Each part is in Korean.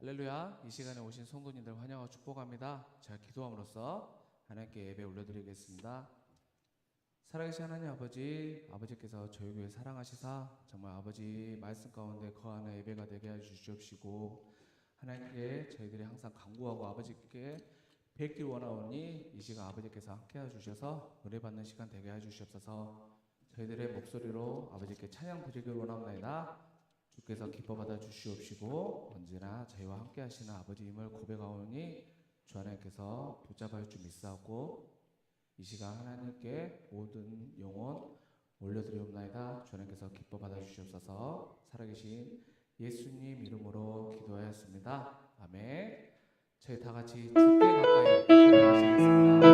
할렐루야. 이 시간에 오신 성도님들 환영하고 축복합니다. 제가 기도함으로써 하나님께 예배 올려드리겠습니다. 살아계신 하나님 아버지께서 저희 교회 사랑하시사 정말 아버지 말씀 가운데 거하는 예배가 되게 해주시옵시고, 하나님께 저희들이 항상 간구하고 아버지께 뵙길 원하오니 이 시간 아버지께서 함께 해주셔서 은혜받는 시간 되게 해주시옵소서. 저희들의 목소리로 아버지께 찬양 드리길 원합니다. 주께서 기뻐 받아 주시옵시고 언제나 저희와 함께 하시는 아버지임을 고백하오니 주 하나님께서 붙잡아 줄 믿사옵고, 이 시간 하나님께 모든 영혼 올려드리옵나이다. 주 하나님께서 기뻐 받아 주시옵소서. 살아계신 예수님 이름으로 기도하였습니다. 아멘. 저희 다 같이 주께 가까이 찬양하시겠습니다.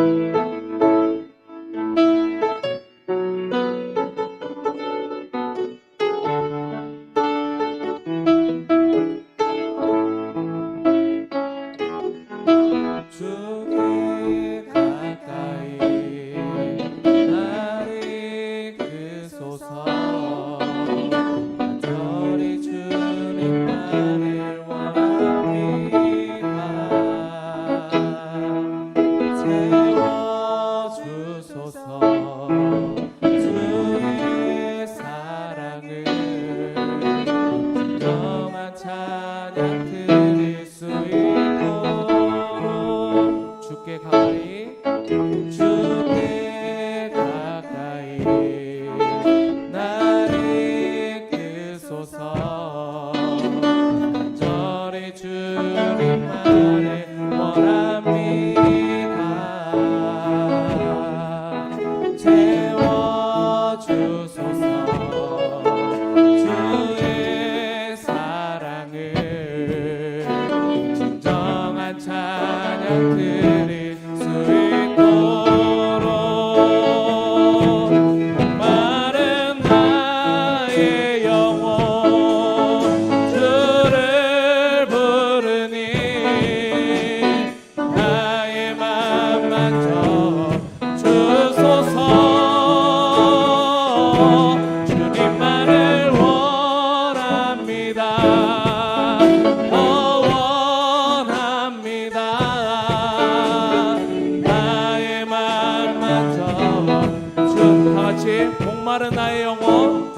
목마른 나의 영혼,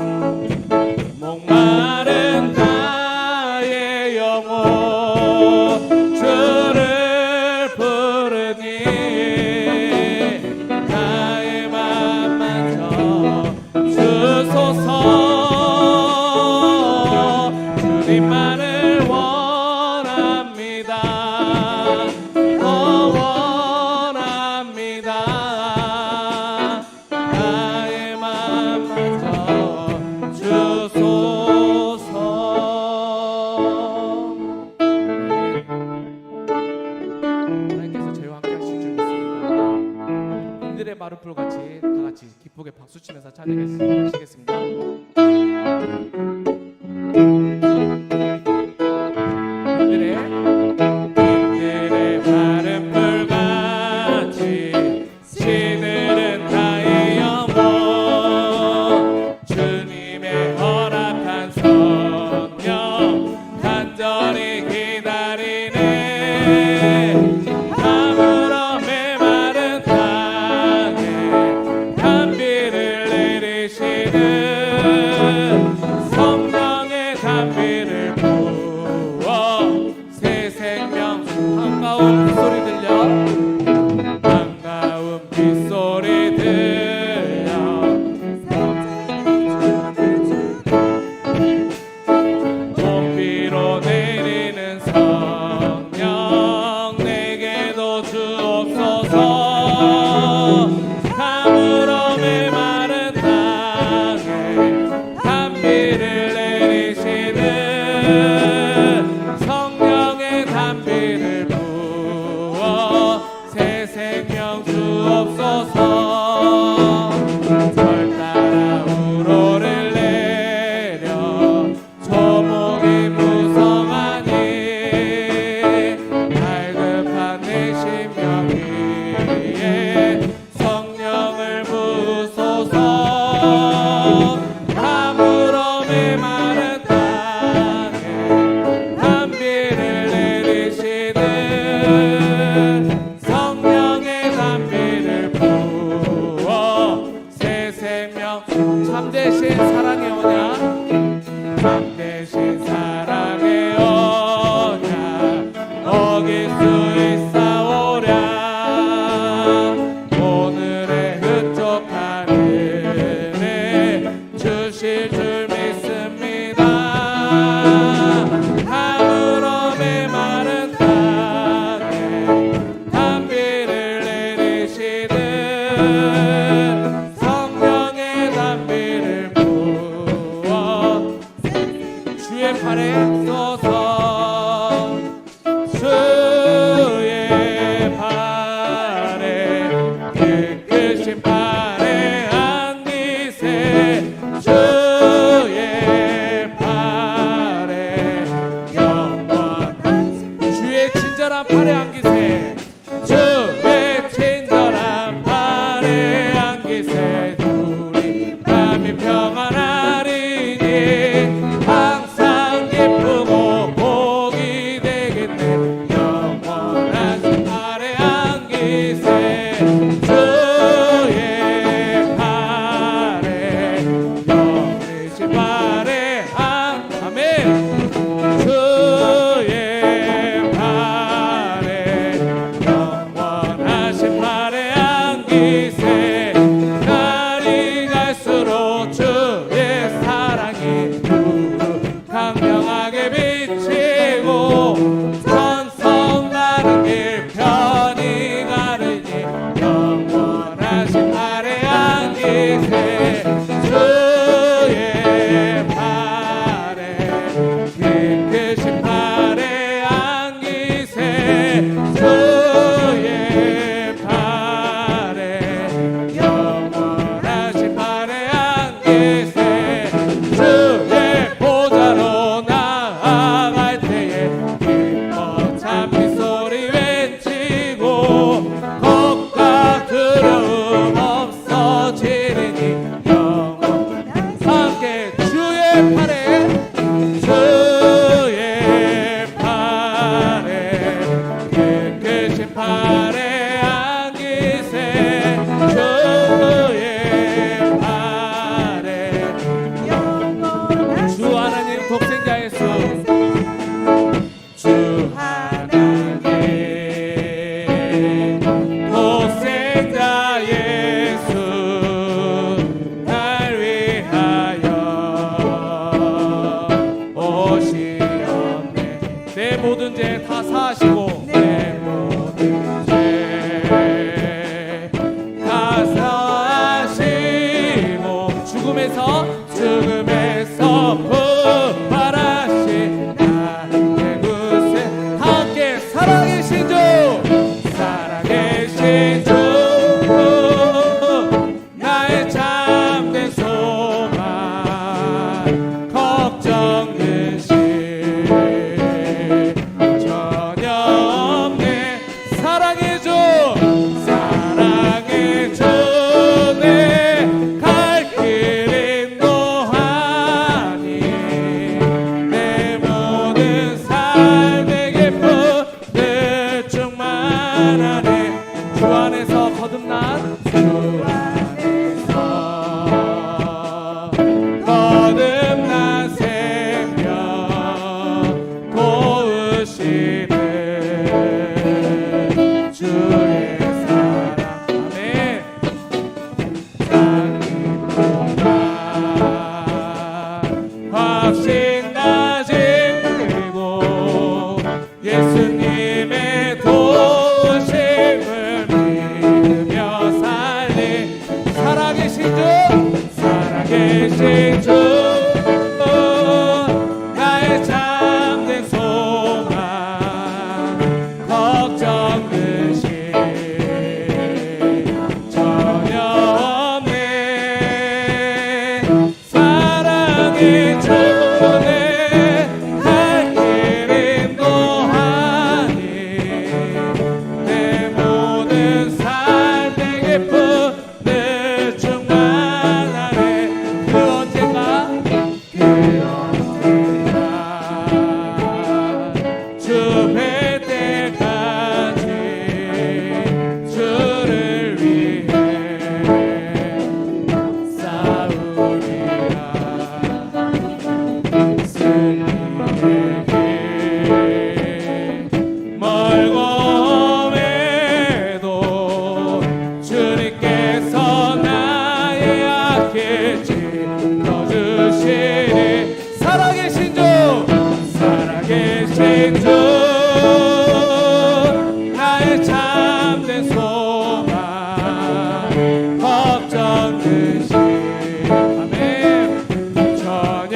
목마른 나의 영혼 주를 부르니 나의 맘만 주소서. 주님만을 원합니다. 원합니다. 마른 풀같이 다 같이 기쁘게 박수치면서 찬양하시겠습니다. 그들의 마른 풀같이 시들은 나의 영혼, 주님의 허락한 성령 간절히 기다리네. 담으러 메마른 땅에 단비를 내리시 걱정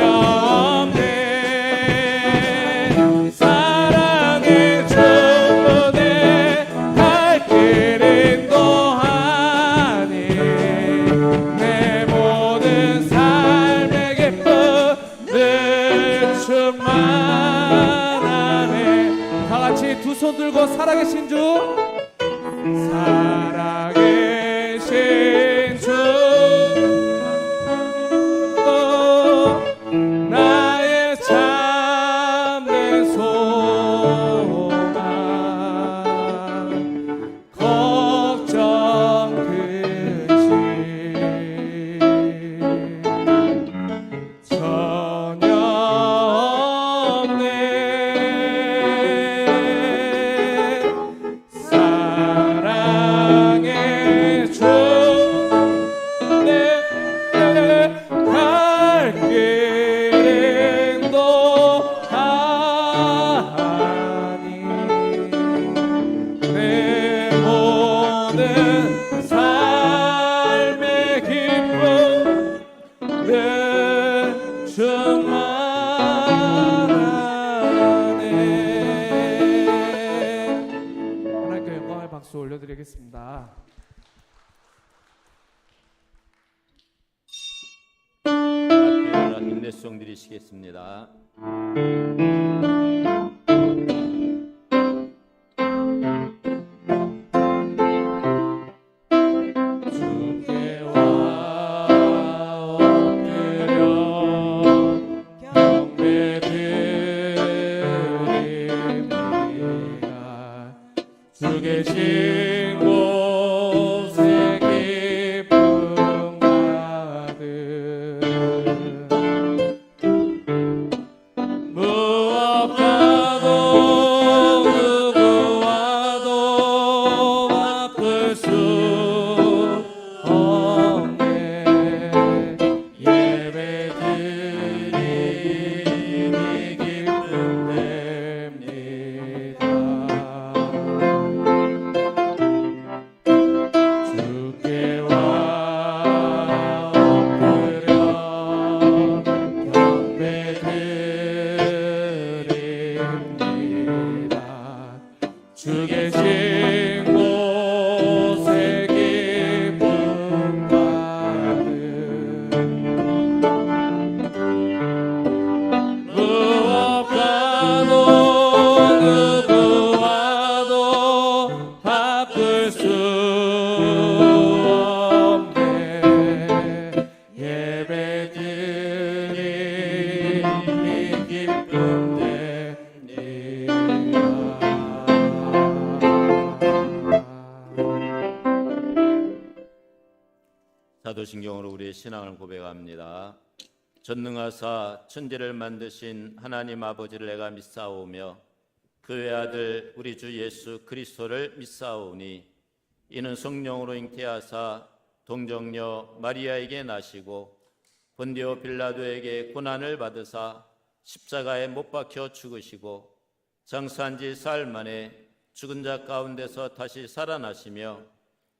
없네 충만하네. 다 같이 두 손 들고 살아계신 주, 살아계신 주, 나의 참된 소망, 걱정 근심 전혀 없네. 사랑의 주, 내 갈 길은 또하니 내 모든 삶의 기쁨 늘 충만하네. 하나님께 영광의 박수 올려드리겠습니다. 앞에 인내송 드리시겠습니다. 주께 엎드려 경배드립니다. 주 계신 곳에 기쁨 가득 무엇과도 누구와도 바꿀 수 없네. 예배드림이 기쁨 됩니다. 주께 와 엎드려 경배드립니다. 주 계신 곳에 기쁨 가득 무엇과도 누구와도 바꿀 수 없네. 예배드림이 기쁨 됩니다. 사도신경으로 우리의 신앙을 고백합니다. 전능하사 천지를 만드신 하나님 아버지를 내가 믿사오며 그 외아들 우리 주 예수 그리스도를 믿사오니 이는 성령으로 잉태하사 동정녀 마리아에게 나시고 본디오 빌라도에게 고난을 받으사 십자가에 못 박혀 죽으시고 장사한 지 사흘 만에 죽은 자 가운데서 다시 살아나시며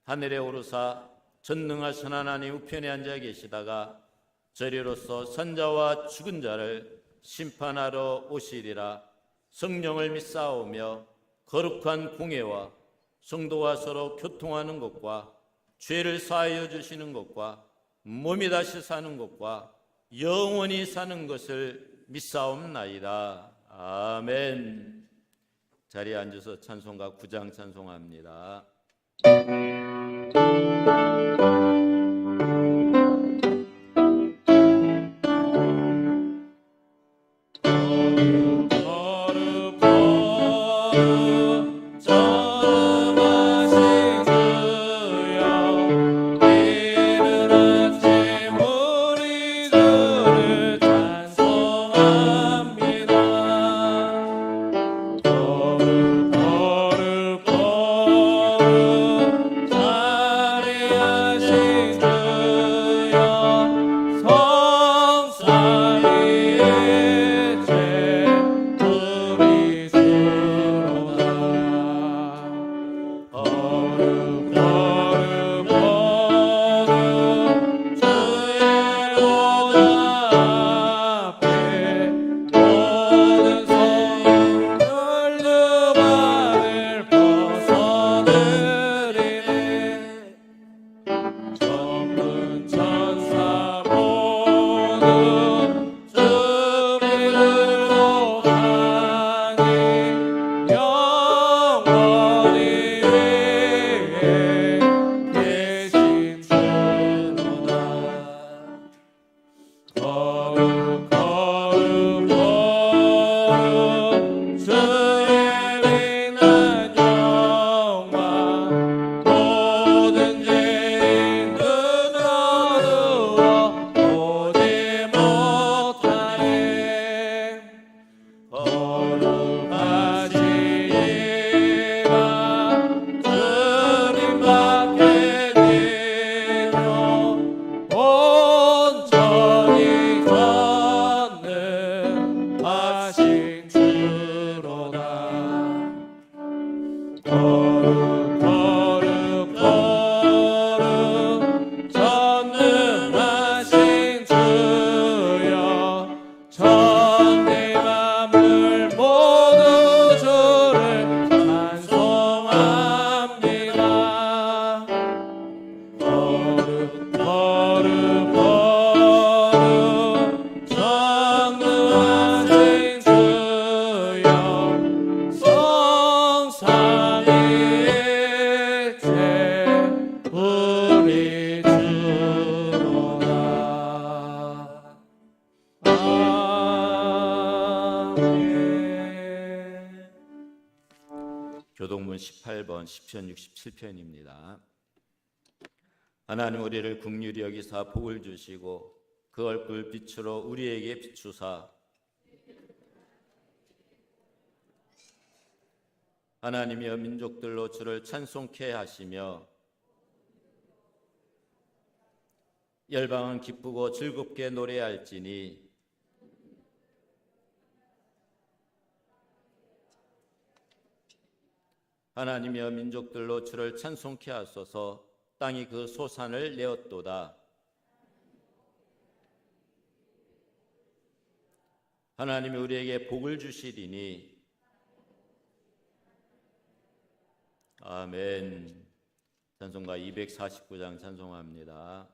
하늘에 오르사 전능하신 하나님 우편에 앉아 계시다가 저리로서 산자와 죽은 자를 심판하러 오시리라. 성령을 믿사오며 거룩한 공회와 성도와 서로 교통하는 것과 죄를 사하여 주시는 것과 몸이 다시 사는 것과 영원히 사는 것을 믿사옵나이다. 아멘. 자리에 앉아서 찬송가 9장 찬송합니다. 전능하신 주로다. 거룩 거룩 거룩 전능하신 주여 천지 만물 모두 주를 찬송합니다. 거룩 거룩 거룩 전능하신 주여 성삼위일체 우리 주로다. 아멘. 교동문 18번 시편 67편입니다. 하나님 우리를 긍휼히 여기사 복을 주시고 그 얼굴 빛으로 우리에게 비추사 하나님이여 민족들로 주를 찬송케 하시며 열방은 기쁘고 즐겁게 노래할지니 하나님이여 민족들로 주를 찬송케 하소서. 땅이 그 소산을 내었도다. 하나님이 우리에게 복을 주시리니 아멘. 찬송가 249장 찬송합니다.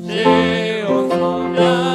시온 성령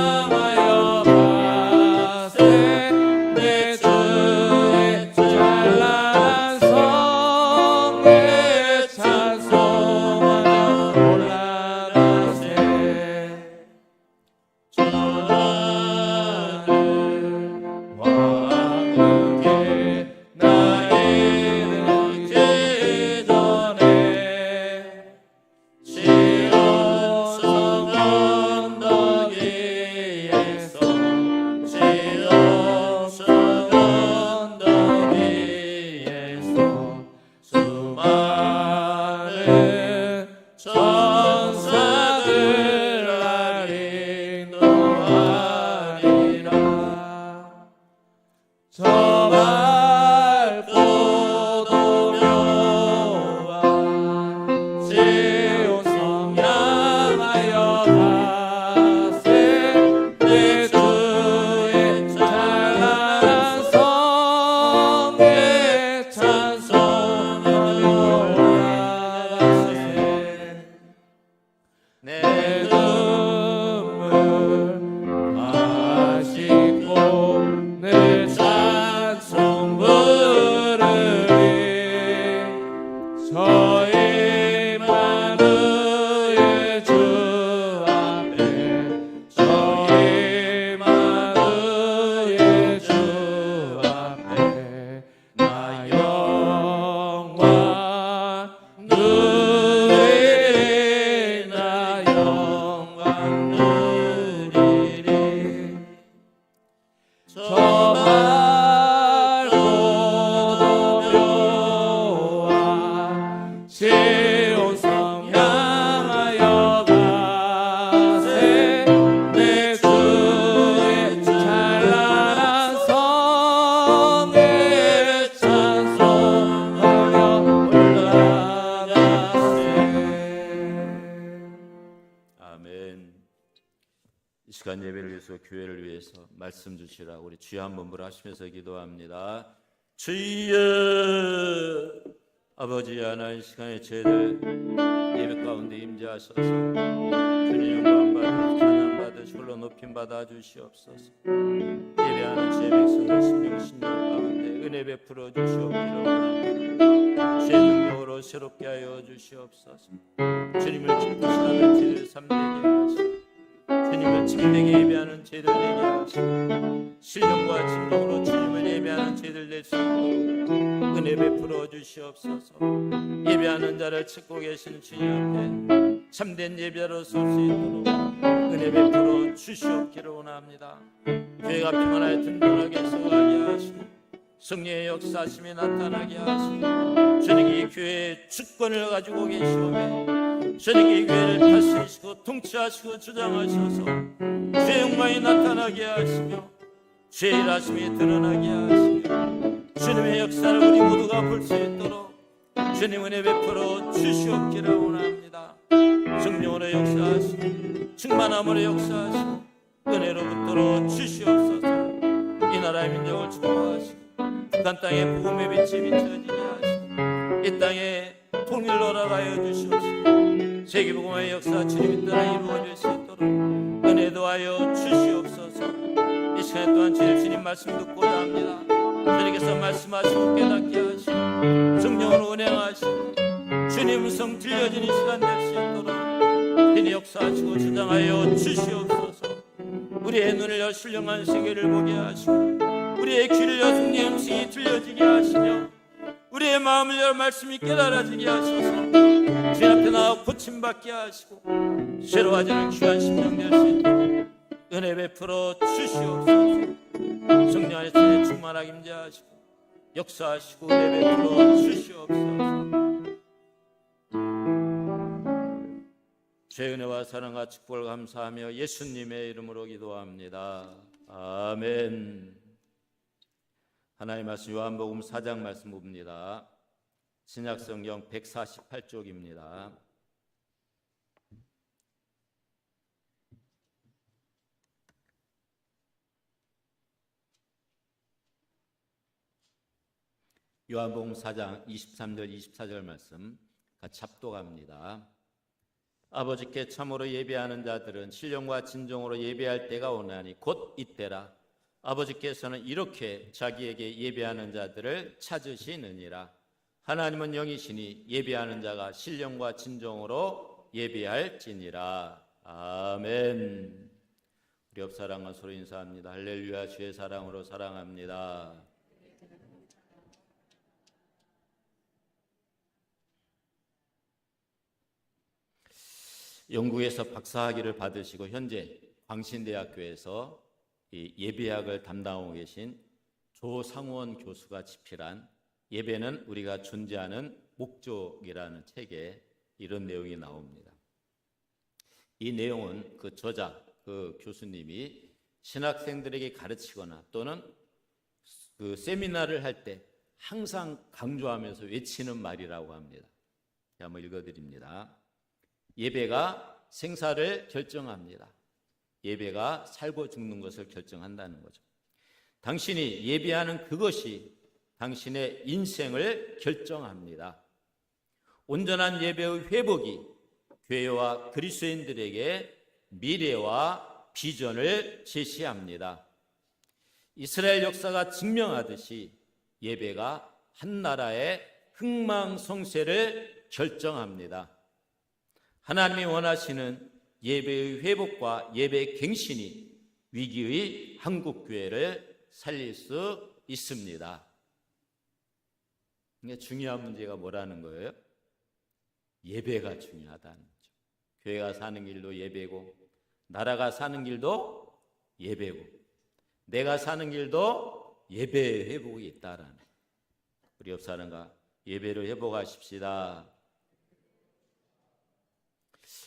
그리스도 교회를 위해서 말씀 주시라고 우리 주여 한번 부르시면서 기도합니다. 주여, 아버지 하나님, 시간에 저희들 예배 가운데 임재하셔서 주님 영광 받으시고 찬양 받으시고 홀로 높임 받아 주시옵소서. 예배하는 제 백성들 신령 가운데 은혜 베풀어 주시옵기를 원합니다. 주의 능력으로 새롭게 하여 주시옵소서. 주님을 기쁘시하는 제를 삼되게 하시고 주님을 참되게 예배하는 제들 되게 하시고 신령과 진정으로 주님을 예배하는 제들 될 수 있도록 은혜 베풀어 주시옵소서. 예배하는 자를 찾고 계신 주님 앞에 참된 예배로 설 수 있도록 은혜 베풀어 주시옵기를 원합니다. 교회가 평안하여 든든하게 서가게 하시고 성령의 역사심이 나타나게 하시고 주님이 교회의 주권을 가지고 계시오매 주님이 교회를 다스리시고 통치하시고 주장하셔서 주의 영광이 나타나게 하시며 주의 일하심이 드러나게 하시며 주님의 역사를 우리 모두가 볼 수 있도록 주님 은혜 베풀어 주시옵기를 원합니다. 성령으로 역사하시고 충만함으로 역사하시고 은혜로 붙들어 주시옵소서. 이 나라의 민족을 주도하시고 북한 땅에 복음의 빛이 비춰지게 하시고 이 땅에 통일로 나가여 주시옵소서. 세계복음의 역사 주님이 따라 이루어질 수 있도록 은혜 도하여 주시옵소서. 이 시간 또한 주님 말씀 듣고자 합니다. 주님께서 말씀하시고 깨닫게 하시고 성령으로 운행하시고 주님 음성 들려지는 시간 될 수 있도록 주님 역사하시고 주장하여 주시옵소서. 우리의 눈을 여 신령한 세계를 보게 하시고 우리의 귀를 여 성령의 음성이 들려지게 하시며 우리의 마음을 여 말씀이 깨달아지게 하셔서 주님 앞에 나와 고침받게 하시고 새로워지는 귀한 심령 될 수 있도록 은혜 베풀어 주시옵소서. 성령 안에서 충만하게 임재하시고 역사하시고 은혜 베풀어 주시옵소서. 주의 은혜와 사랑과 축복을 감사하며 예수님의 이름으로 기도합니다. 아멘. 하나님 말씀 요한복음 4장 말씀 봅니다. 신약성경 148쪽입니다. 요한복음 4장 23절 24절 말씀 같이 합독합니다. 아버지께 참으로 예배하는 자들은 신령과 진정으로 예배할 때가 오나니 곧 이때라. 아버지께서는 이렇게 자기에게 예배하는 자들을 찾으시느니라. 하나님은 영이시니 예배하는 자가 신령과 진정으로 예배할지니라. 아멘. 우리 옆 사랑과 서로 인사합니다. 할렐루야. 주의 사랑으로 사랑합니다. 영국에서 박사학위를 받으시고 현재 광신대학교에서 예배학을 담당하고 계신 조상원 교수가 집필한 예배는 우리가 존재하는 목적이라는 책에 이런 내용이 나옵니다. 이 내용은 그 저자, 그 교수님이 신학생들에게 가르치거나 또는 그 세미나를 할 때 항상 강조하면서 외치는 말이라고 합니다. 한번 읽어드립니다. 예배가 생사를 결정합니다. 예배가 살고 죽는 것을 결정한다는 거죠. 당신이 예배하는 그것이 당신의 인생을 결정합니다. 온전한 예배의 회복이 교회와 그리스도인들에게 미래와 비전을 제시합니다. 이스라엘 역사가 증명하듯이 예배가 한 나라의 흥망성쇠를 결정합니다. 하나님이 원하시는 예배의 회복과 예배의 갱신이 위기의 한국교회를 살릴 수 있습니다. 그러니까 중요한 문제가 뭐라는 거예요? 예배가 중요하다는 거죠. 교회가 사는 길도 예배고 나라가 사는 길도 예배고 내가 사는 길도 예배의 회복이 있다라는 거예요. 우리 옆 사람과 예배를 회복하십시다.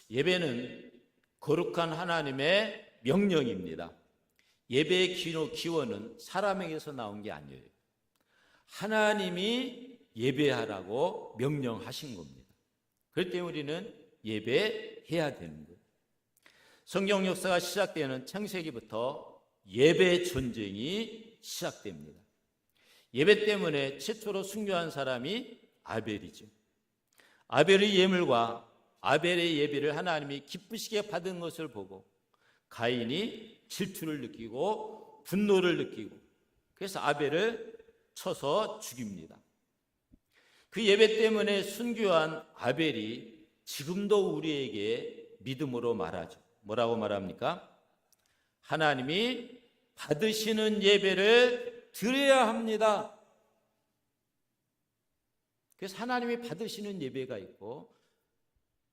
예배는 거룩한 하나님의 명령입니다. 예배의 기원은 사람에게서 나온 게 아니에요. 하나님이 예배하라고 명령하신 겁니다. 그럴 때 우리는 예배해야 되는 거예요. 성경 역사가 시작되는 창세기부터 예배 전쟁이 시작됩니다. 예배 때문에 최초로 순교한 사람이 아벨이죠. 아벨의 예물과 아벨의 예배를 하나님이 기쁘시게 받은 것을 보고 가인이 질투를 느끼고 분노를 느끼고 그래서 아벨을 쳐서 죽입니다. 그 예배 때문에 순교한 아벨이 지금도 우리에게 믿음으로 말하죠. 뭐라고 말합니까? 하나님이 받으시는 예배를 드려야 합니다. 그래서 하나님이 받으시는 예배가 있고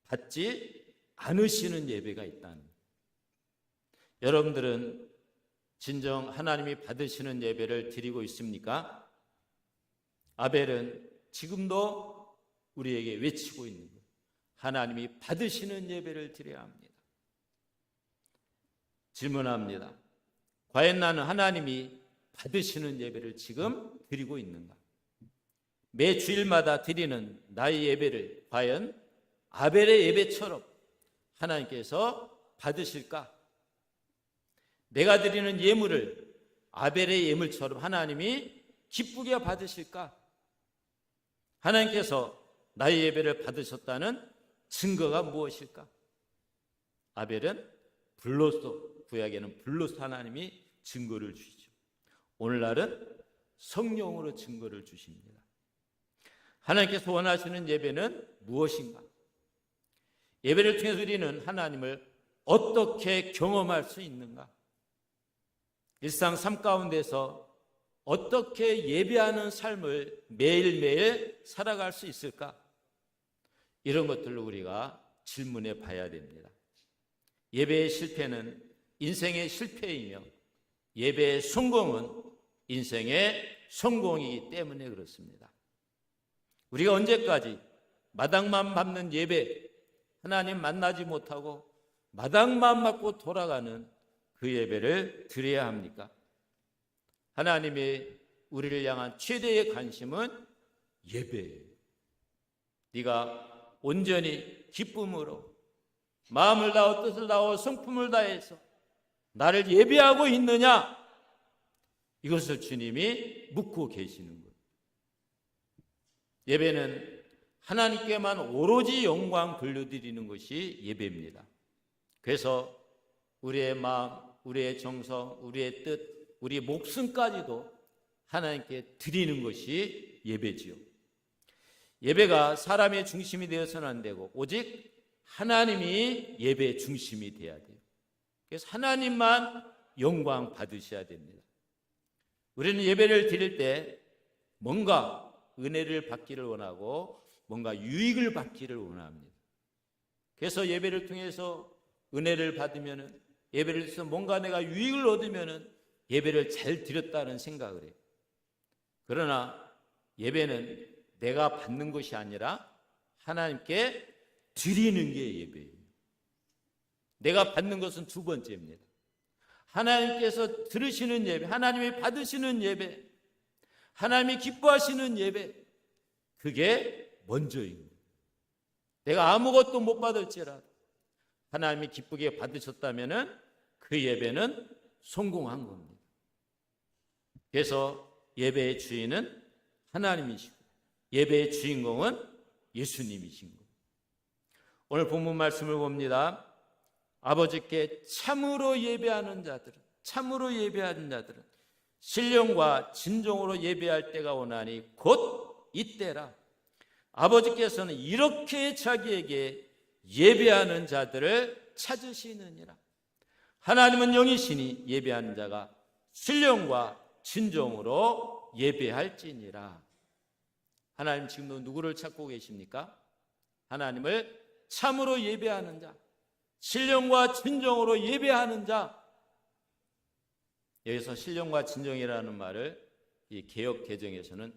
받지 않으시는 예배가 있다는 거예요. 여러분들은 진정 하나님이 받으시는 예배를 드리고 있습니까? 아벨은 지금도 우리에게 외치고 있는 거예요. 하나님이 받으시는 예배를 드려야 합니다. 질문합니다. 과연 나는 하나님이 받으시는 예배를 지금 드리고 있는가? 매 주일마다 드리는 나의 예배를 과연 아벨의 예배처럼 하나님께서 받으실까? 내가 드리는 예물을 아벨의 예물처럼 하나님이 기쁘게 받으실까? 하나님께서 나의 예배를 받으셨다는 증거가 무엇일까? 아벨은 불로서, 구약에는 불로서 하나님이 증거를 주시죠. 오늘날은 성령으로 증거를 주십니다. 하나님께서 원하시는 예배는 무엇인가? 예배를 통해서 우리는 하나님을 어떻게 경험할 수 있는가? 일상 삶 가운데서 어떻게 예배하는 삶을 매일매일 살아갈 수 있을까? 이런 것들을 우리가 질문해 봐야 됩니다. 예배의 실패는 인생의 실패이며 예배의 성공은 인생의 성공이기 때문에 그렇습니다. 우리가 언제까지 마당만 밟는 예배, 하나님 만나지 못하고 마당만 밟고 돌아가는 그 예배를 드려야 합니까? 하나님의 우리를 향한 최대의 관심은 예배예요. 네가 온전히 기쁨으로 마음을 다하고 뜻을 다하고 성품을 다해서 나를 예배하고 있느냐? 이것을 주님이 묻고 계시는 거예요. 예배는 하나님께만 오로지 영광 돌려드리는 것이 예배입니다. 그래서 우리의 마음, 우리의 정성, 우리의 뜻, 우리의 목숨까지도 하나님께 드리는 것이 예배지요. 예배가 사람의 중심이 되어서는 안 되고 오직 하나님이 예배의 중심이 돼야 돼요. 그래서 하나님만 영광 받으셔야 됩니다. 우리는 예배를 드릴 때 뭔가 은혜를 받기를 원하고 뭔가 유익을 받기를 원합니다. 그래서 예배를 통해서 은혜를 받으면 예배를 통해서 뭔가 내가 유익을 얻으면 예배를 잘 드렸다는 생각을 해요. 그러나 예배는 내가 받는 것이 아니라 하나님께 드리는 게 예배예요. 내가 받는 것은 두 번째입니다. 하나님께서 들으시는 예배, 하나님이 받으시는 예배, 하나님이 기뻐하시는 예배, 그게 먼저입니다. 내가 아무것도 못 받을지라도 하나님이 기쁘게 받으셨다면 그 예배는 성공한 겁니다. 그래서 예배의 주인은 하나님이시고 예배의 주인공은 예수님이신 거예요. 오늘 본문 말씀을 봅니다. 아버지께 참으로 예배하는 자들은 신령과 진정으로 예배할 때가 오나니 곧 이때라. 아버지께서는 이렇게 자기에게 예배하는 자들을 찾으시느니라. 하나님은 영이시니 예배하는 자가 신령과 진정으로 예배할지니라. 하나님 지금도 누구를 찾고 계십니까? 하나님을 참으로 예배하는 자, 신령과 진정으로 예배하는 자. 여기서 신령과 진정이라는 말을 이 개역 개정에서는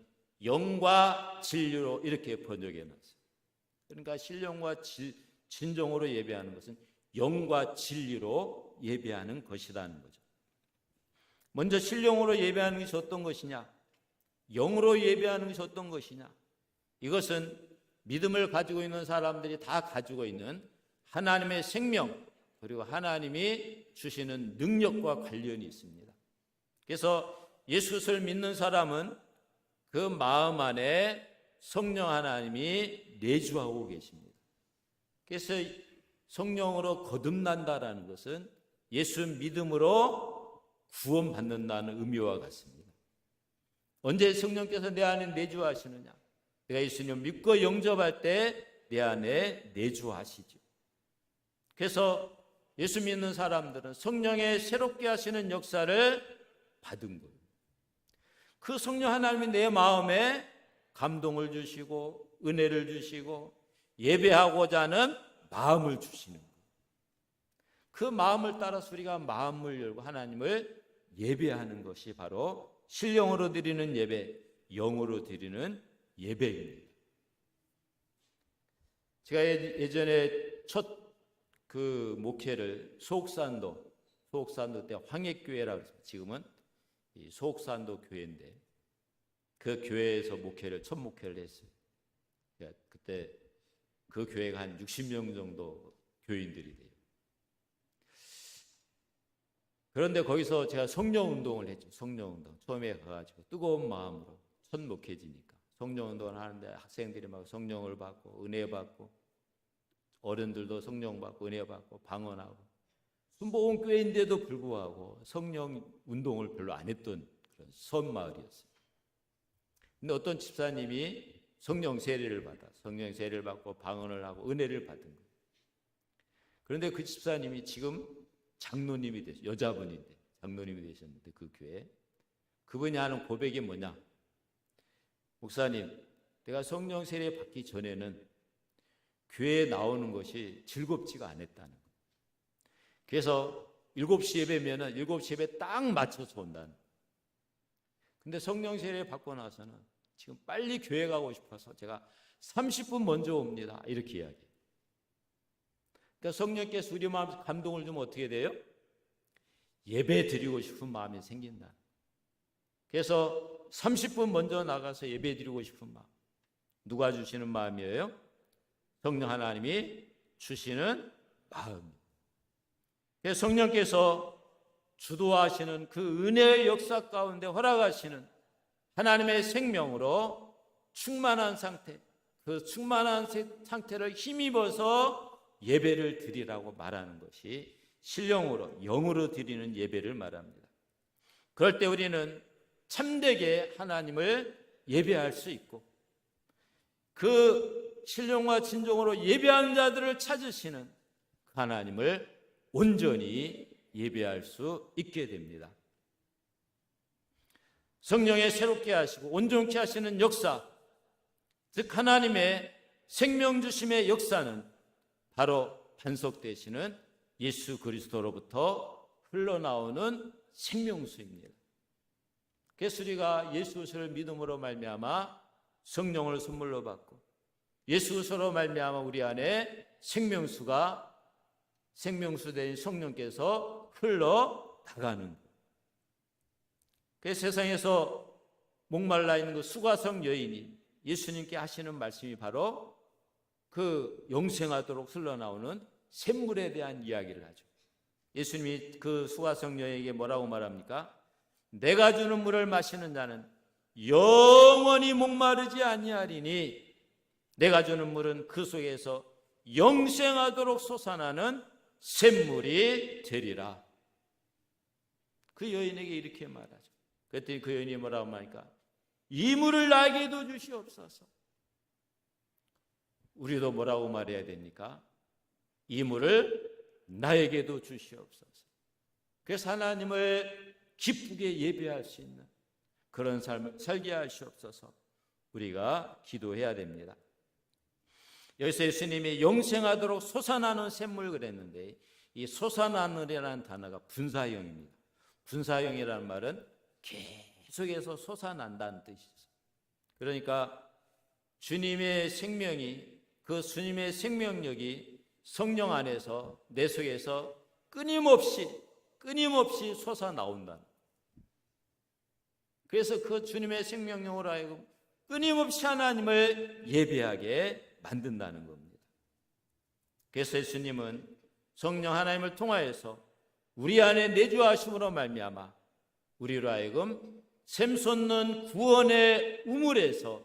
영과 진리로 이렇게 번역해 놨어요. 그러니까 신령과 진정으로 예배하는 것은 영과 진리로 예배하는 것이라는 거죠. 먼저 신령으로 예배하는 것이 어떤 것이냐? 영으로 예배하는 것이 어떤 것이냐? 이것은 믿음을 가지고 있는 사람들이 다 가지고 있는 하나님의 생명, 그리고 하나님이 주시는 능력과 관련이 있습니다. 그래서 예수를 믿는 사람은 그 마음 안에 성령 하나님이 내주하고 계십니다. 그래서 성령으로 거듭난다라는 것은 예수 믿음으로 구원받는다는 의미와 같습니다. 언제 성령께서 내 안에 내주하시느냐? 내가 예수님 믿고 영접할 때 내 안에 내주하시죠. 그래서 예수 믿는 사람들은 성령의 새롭게 하시는 역사를 받은 거예요. 그 성령 하나님이 내 마음에 감동을 주시고 은혜를 주시고 예배하고자 하는 마음을 주시는 거예요. 그 마음을 따라서 우리가 마음을 열고 하나님을 예배하는 것이 바로 신령으로 드리는 예배, 영으로 드리는 예배입니다. 제가 예전에 첫 그 목회를 소옥산도 때 황해교회라고 했어요. 지금은 이 소옥산도 교회인데 그 교회에서 첫 목회를 했어요. 그때 그 교회가 한 60명 정도 교인들이 돼요. 그런데 거기서 제가 성령 운동을 했죠. 성령 운동. 처음에 가가지고 뜨거운 마음으로 첫 목회지니까 성령 운동을 하는데 학생들이 막 성령을 받고 은혜 받고 어른들도 성령 받고 은혜 받고 방언하고 순복음 교회인데도 불구하고 성령 운동을 별로 안 했던 그런 섬 마을이었어요. 근데 어떤 집사님이 성령 세례를 받고 방언을 하고 은혜를 받은 거예요. 그런데 그 집사님이 지금 장로님이 되셨어요. 여자분인데 장로님이 되셨는데 그 교회 그분이 하는 고백이 뭐냐? 목사님, 내가 성령 세례 받기 전에는 교회에 나오는 것이 즐겁지가 않았다는 거예요. 그래서 7시 예배면은 7시 예배 딱 맞춰서 온다는 거예요. 근데 성령 세례 받고 나서는 지금 빨리 교회 가고 싶어서 제가 30분 먼저 옵니다. 이렇게 이야기해요. 그러니까 성령께서 우리 마음에 감동을 주면 어떻게 돼요? 예배 드리고 싶은 마음이 생긴다. 그래서 30분 먼저 나가서 예배 드리고 싶은 마음. 누가 주시는 마음이에요? 성령 하나님이 주시는 마음. 그래서 성령께서 주도하시는 그 은혜의 역사 가운데 허락하시는 하나님의 생명으로 충만한 상태, 그 충만한 상태를 힘입어서 예배를 드리라고 말하는 것이 신령으로 영으로 드리는 예배를 말합니다. 그럴 때 우리는 참되게 하나님을 예배할 수 있고 그 신령과 진정으로 예배하는 자들을 찾으시는 그 하나님을 온전히 예배할 수 있게 됩니다. 성령의 새롭게 하시고 온전케 하시는 역사, 즉 하나님의 생명 주심의 역사는 바로 반석되시는 예수 그리스도로부터 흘러나오는 생명수입니다. 그래서 우리가 예수 그리스도를 믿음으로 말미암아 성령을 선물로 받고 예수 그리스도로 말미암아 우리 안에 생명수가 생명수된 성령께서 흘러나가는 거예요. 그래서 세상에서 목말라 있는 그 수가성 여인이 예수님께 하시는 말씀이 바로 그 영생하도록 흘러나오는 샘물에 대한 이야기를 하죠. 예수님이 그 수가성 여인에게 뭐라고 말합니까? 내가 주는 물을 마시는 자는 영원히 목마르지 아니하리니 내가 주는 물은 그 속에서 영생하도록 솟아나는 샘물이 되리라. 그 여인에게 이렇게 말하죠. 그랬더니 그 여인이 뭐라고 말합니까? 이 물을 나에게도 주시옵소서. 우리도 뭐라고 말해야 됩니까? 이 물을 나에게도 주시옵소서. 그래서 하나님을 기쁘게 예배할 수 있는 그런 삶을 살게 하시옵소서. 우리가 기도해야 됩니다. 여기서 예수님이 영생하도록 솟아나는 샘물 그랬는데 이 솟아나느라는 단어가 분사형입니다. 분사형이라는 말은 계속해서 솟아난다는 뜻이죠. 그러니까 주님의 생명이 그 주님의 생명력이 성령 안에서 내 속에서 끊임없이 솟아나온다. 그래서 그 주님의 생명력으로 하여금 끊임없이 하나님을 예배하게 만든다는 겁니다. 그래서 예수님은 성령 하나님을 통하여서 우리 안에 내주하심으로 말미암아 우리로 하여금 샘솟는 구원의 우물에서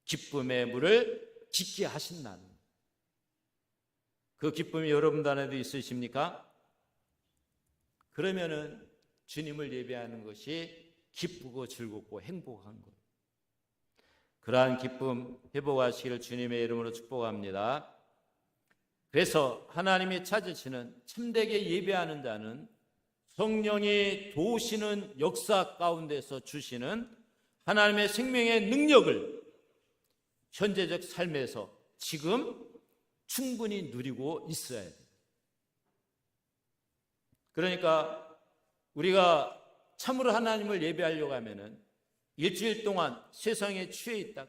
기쁨의 물을 짓게 하신다는 그 기쁨이 여러분들 안에도 있으십니까? 그러면은 주님을 예배하는 것이 기쁘고 즐겁고 행복한 것. 그러한 기쁨 회복하시기를 주님의 이름으로 축복합니다. 그래서 하나님이 찾으시는 참되게 예배하는 자는 성령이 도우시는 역사 가운데서 주시는 하나님의 생명의 능력을 현재적 삶에서 지금 충분히 누리고 있어야 돼요. 그러니까 우리가 참으로 하나님을 예배하려고 하면은 일주일 동안 세상에 취해 있다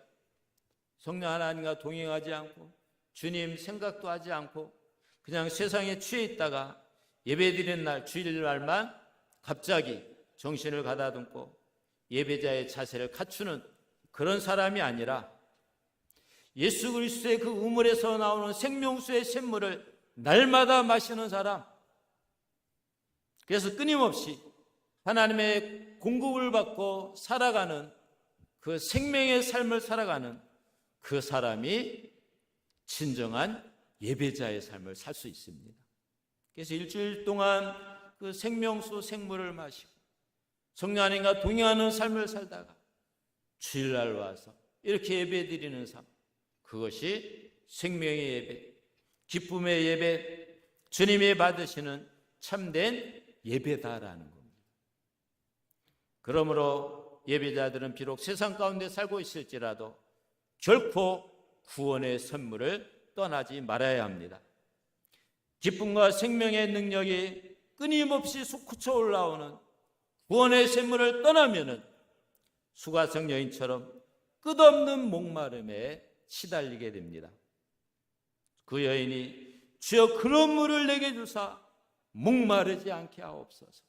성령 하나님과 동행하지 않고 주님 생각도 하지 않고 그냥 세상에 취해 있다가 예배드리는 날 주일날만 갑자기 정신을 가다듬고 예배자의 자세를 갖추는 그런 사람이 아니라 예수 그리스도의 그 우물에서 나오는 생명수의 샘물을 날마다 마시는 사람, 그래서 끊임없이 하나님의 공급을 받고 살아가는 그 생명의 삶을 살아가는 그 사람이 진정한 예배자의 삶을 살 수 있습니다. 그래서 일주일 동안 그 생명수 생물을 마시고 성령 하나님과 동행하는 삶을 살다가 주일날 와서 이렇게 예배드리는 삶, 그것이 생명의 예배, 기쁨의 예배, 주님이 받으시는 참된 예배다라는 겁니다. 그러므로 예배자들은 비록 세상 가운데 살고 있을지라도 결코 구원의 선물을 떠나지 말아야 합니다. 기쁨과 생명의 능력이 끊임없이 솟구쳐 올라오는 구원의 샘물을 떠나면은 수가성 여인처럼 끝없는 목마름에 시달리게 됩니다. 그 여인이 주여 그런 물을 내게 주사 목마르지 않게 하옵소서.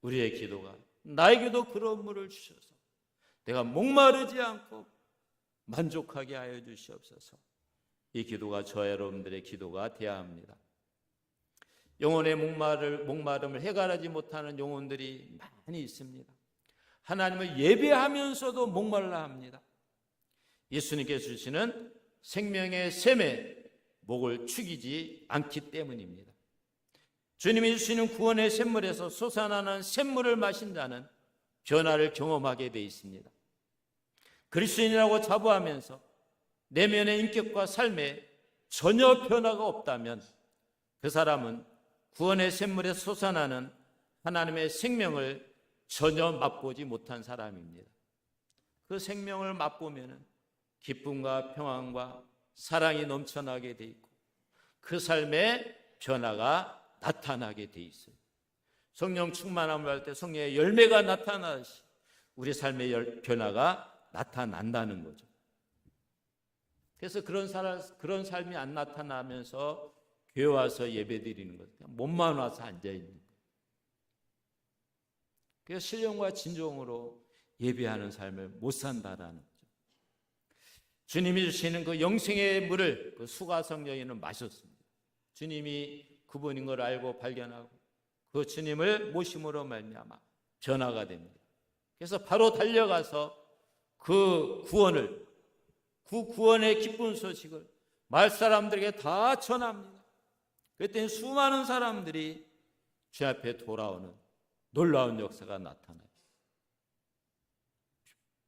우리의 기도가 나에게도 그런 물을 주셔서 내가 목마르지 않고 만족하게 하여 주시옵소서. 이 기도가 저와 여러분들의 기도가 되어야 합니다. 영혼의 목마름을 해결하지 못하는 영혼들이 많이 있습니다. 하나님을 예배하면서도 목말라 합니다. 예수님께서 주시는 생명의 샘에 목을 축이지 않기 때문입니다. 주님이 주시는 구원의 샘물에서 솟아나는 샘물을 마신 자는 변화를 경험하게 되어 있습니다. 그리스도인이라고 자부하면서 내면의 인격과 삶에 전혀 변화가 없다면 그 사람은 구원의 샘물에 솟아나는 하나님의 생명을 전혀 맛보지 못한 사람입니다. 그 생명을 맛보면 기쁨과 평안과 사랑이 넘쳐나게 돼 있고 그 삶에 변화가 나타나게 돼 있어요. 성령 충만함을 할 때 성령의 열매가 나타나듯이 우리 삶의 변화가 나타난다는 거죠. 그래서 그런 삶이 안 나타나면서 교회 와서 예배드리는 것, 그냥 몸만 와서 앉아 있는 거예요. 그래서 신령과 진정으로 예배하는 삶을 못 산다라는 거죠. 주님이 주시는 그 영생의 물을 그 수가성 여인은 마셨습니다. 주님이 그분인 걸 알고 발견하고 그 주님을 모심으로 말미암아 변화가 됩니다. 그래서 바로 달려가서 그 구원의 기쁜 소식을 마을 사람들에게 다 전합니다. 그랬더니 수많은 사람들이 주 앞에 돌아오는 놀라운 역사가 나타나요.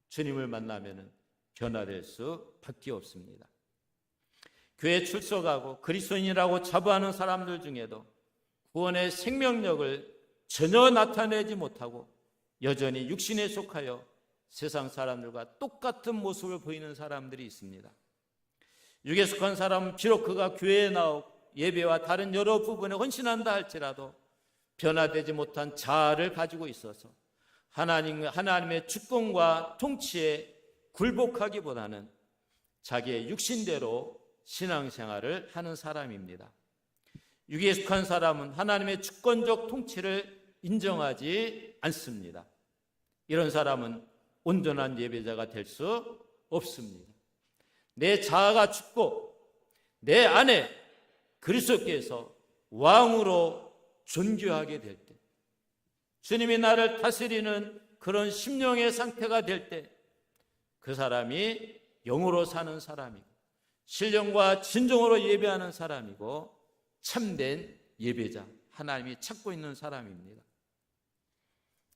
주님을 만나면 변화될 수밖에 없습니다. 교회에 출석하고 그리스도인이라고 자부하는 사람들 중에도 구원의 생명력을 전혀 나타내지 못하고 여전히 육신에 속하여 세상 사람들과 똑같은 모습을 보이는 사람들이 있습니다. 육에 속한 사람은 비록 그가 교회에 나오고 예배와 다른 여러 부분에 헌신한다 할지라도 변화되지 못한 자아를 가지고 있어서 하나님의 주권과 통치에 굴복하기보다는 자기의 육신대로 신앙생활을 하는 사람입니다. 육에 속한 사람은 하나님의 주권적 통치를 인정하지 않습니다. 이런 사람은 온전한 예배자가 될 수 없습니다. 내 자아가 죽고 내 안에 그리스도께서 왕으로 존귀하게 될 때, 주님이 나를 다스리는 그런 심령의 상태가 될 때, 그 사람이 영으로 사는 사람이고 신령과 진정으로 예배하는 사람이고 참된 예배자, 하나님이 찾고 있는 사람입니다.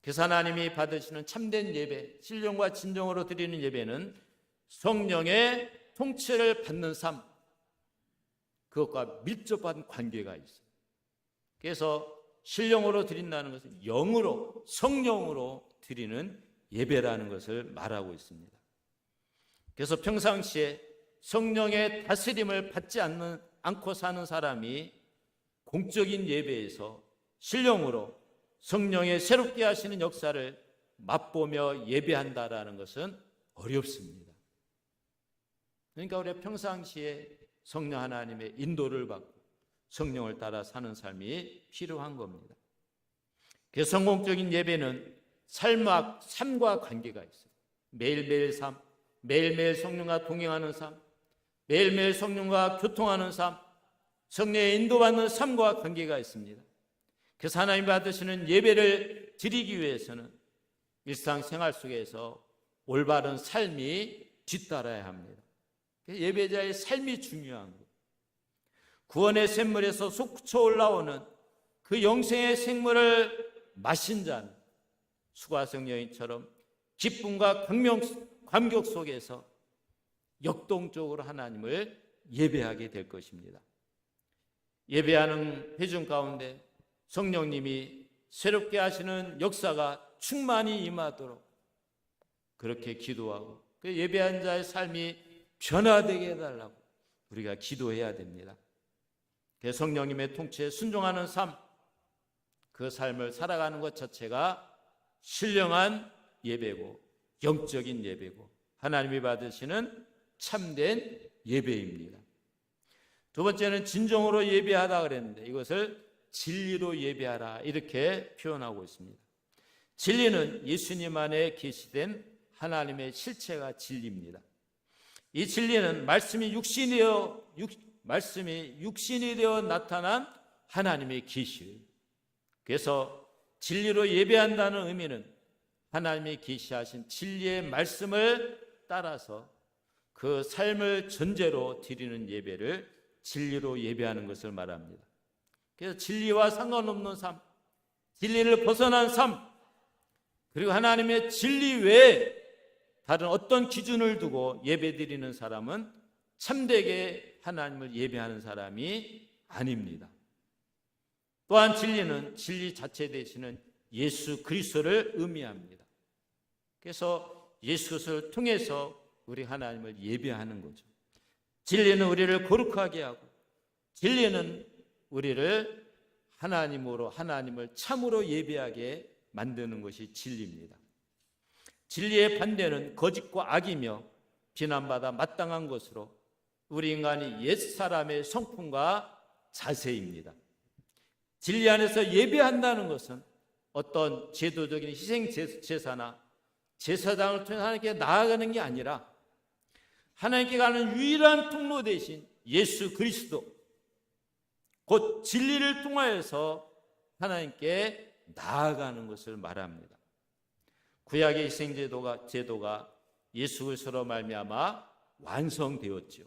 그래서 하나님이 받으시는 참된 예배, 신령과 진정으로 드리는 예배는 성령의 통치를 받는 삶, 그것과 밀접한 관계가 있어요. 그래서 신령으로 드린다는 것은 영으로, 성령으로 드리는 예배라는 것을 말하고 있습니다. 그래서 평상시에 성령의 다스림을 받지 않고 사는 사람이 공적인 예배에서 신령으로 성령의 새롭게 하시는 역사를 맛보며 예배한다라는 것은 어렵습니다. 그러니까 우리가 평상시에 성령 하나님의 인도를 받고 성령을 따라 사는 삶이 필요한 겁니다. 그래서 성공적인 예배는 삶과 관계가 있어요. 매일매일 삶, 매일매일 성령과 동행하는 삶, 매일매일 성령과 교통하는 삶, 성령의 인도받는 삶과 관계가 있습니다. 그래서 하나님 받으시는 예배를 드리기 위해서는 일상생활 속에서 올바른 삶이 뒤따라야 합니다. 예배자의 삶이 중요한 거예요. 구원의 샘물에서 솟구쳐 올라오는 그 영생의 생물을 마신 자는 수가성 여인처럼 기쁨과 감격 속에서 역동적으로 하나님을 예배하게 될 것입니다. 예배하는 회중 가운데 성령님이 새롭게 하시는 역사가 충만히 임하도록 그렇게 기도하고 그 예배한 자의 삶이 변화되게 해달라고 우리가 기도해야 됩니다. 그 성령님의 통치에 순종하는 삶, 그 삶을 살아가는 것 자체가 신령한 예배고 영적인 예배고 하나님이 받으시는 참된 예배입니다. 두 번째는 진정으로 예배하다 그랬는데 이것을 진리로 예배하라 이렇게 표현하고 있습니다. 진리는 예수님 안에 계시된 하나님의 실체가 진리입니다. 이 진리는 말씀이 육신이 되어 나타난 하나님의 계시예요. 그래서 진리로 예배한다는 의미는 하나님이 계시하신 진리의 말씀을 따라서 그 삶을 전제로 드리는 예배를 진리로 예배하는 것을 말합니다. 그래서 진리와 상관없는 삶, 진리를 벗어난 삶, 그리고 하나님의 진리 외에 다른 어떤 기준을 두고 예배드리는 사람은 참되게 하나님을 예배하는 사람이 아닙니다. 또한 진리는 진리 자체 되시는 예수 그리스도를 의미합니다. 그래서 예수 그리스도를 통해서 우리 하나님을 예배하는 거죠. 진리는 우리를 거룩하게 하고 진리는 우리를 하나님을 참으로 예배하게 만드는 것이 진리입니다. 진리의 반대는 거짓과 악이며 비난받아 마땅한 것으로 우리 인간이 옛사람의 성품과 자세입니다. 진리 안에서 예배한다는 것은 어떤 제도적인 희생제사나 제사장을 통해 하나님께 나아가는 게 아니라 하나님께 가는 유일한 통로 대신 예수 그리스도 곧 진리를 통하여서 하나님께 나아가는 것을 말합니다. 구약의 희생제도가 예수 그리스도로 말미암아 완성되었죠.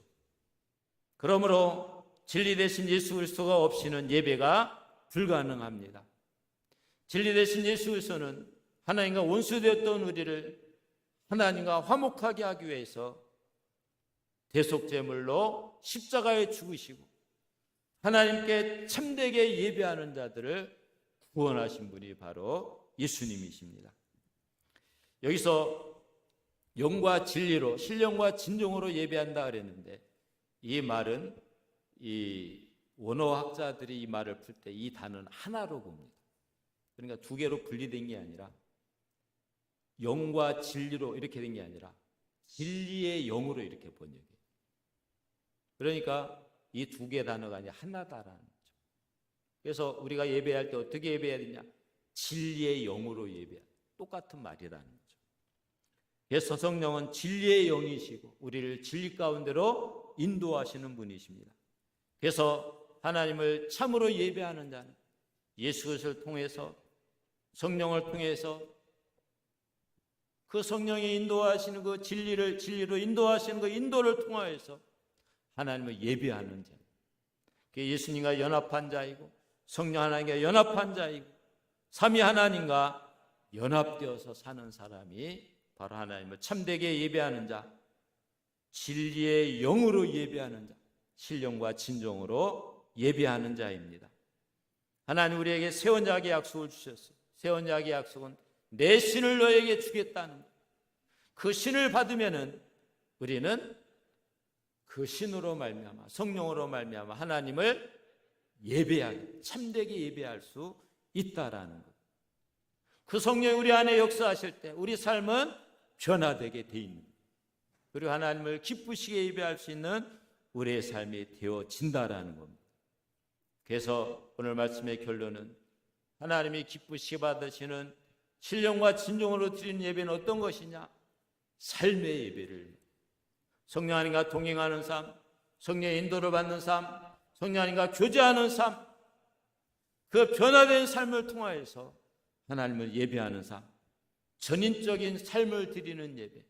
그러므로 진리 대신 예수 그리스도가 없이는 예배가 불가능합니다. 진리 대신 예수 그리스도는 하나님과 원수되었던 우리를 하나님과 화목하게 하기 위해서 대속제물로 십자가에 죽으시고 하나님께 참되게 예배하는 자들을 구원하신 분이 바로 예수님이십니다. 여기서 영과 진리로 신령과 진정으로 예배한다 그랬는데 이 말은 이 원어학자들이 이 말을 풀 때 이 단어는 하나로 봅니다. 그러니까 두 개로 분리된 게 아니라 영과 진리로 이렇게 된 게 아니라 진리의 영으로 이렇게 번역해요. 그러니까 이 두 개 단어가 아니라 하나다라는 거죠. 그래서 우리가 예배할 때 어떻게 예배해야 되냐? 진리의 영으로 예배해야 똑같은 말이라는 거죠. 그래서 성령은 진리의 영이시고 우리를 진리 가운데로 인도하시는 분이십니다. 그래서 하나님을 참으로 예배하는 자는 예수 그리스도를 통해서, 성령을 통해서, 그 성령이 인도하시는 그 진리로 인도하시는 그 인도를 통하여서 하나님을 예배하는 자, 그게 예수님과 연합한 자이고 성령 하나님과 연합한 자이고 삼위 하나님과 연합되어서 사는 사람이 바로 하나님을 참되게 예배하는 자, 진리의 영으로 예배하는 자, 신령과 진정으로 예배하는 자입니다. 하나님 우리에게 새 언약의 약속을 주셨어요. 새 언약의 약속은 내 신을 너에게 주겠다는 것. 그 신을 받으면은 우리는 그 신으로 말미암아, 성령으로 말미암아 하나님을 예배하게, 참되게 예배할 수 있다라는 것. 그 성령이 우리 안에 역사하실 때 우리 삶은 변화되게 돼 있는 것. 그리고 하나님을 기쁘시게 예배할 수 있는 우리의 삶이 되어진다라는 겁니다. 그래서 오늘 말씀의 결론은 하나님이 기쁘시게 받으시는 신령과 진정으로 드리는 예배는 어떤 것이냐? 삶의 예배를, 성령 하나님과 동행하는 삶, 성령의 인도를 받는 삶, 성령 하나님과 교제하는 삶, 그 변화된 삶을 통하여서 하나님을 예배하는 삶, 전인적인 삶을 드리는 예배,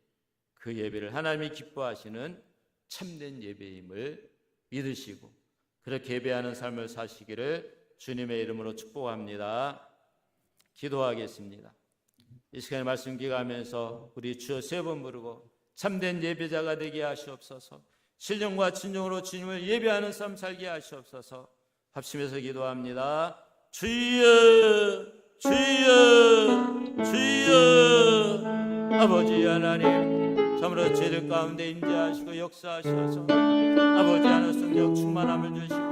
그 예배를 하나님이 기뻐하시는 참된 예배임을 믿으시고 그렇게 예배하는 삶을 사시기를 주님의 이름으로 축복합니다. 기도하겠습니다. 이 시간에 말씀 기가하면서 우리 주여 세 번 부르고 참된 예배자가 되게 하시옵소서. 신령과 진정으로 주님을 예배하는 삶 살게 하시옵소서. 합심해서 기도합니다. 주여, 주여, 주여. 아버지 하나님, 참으로 죄들 가운데 임재하시고 역사하셔서 아버지 하나님 성령 충만함을 주시고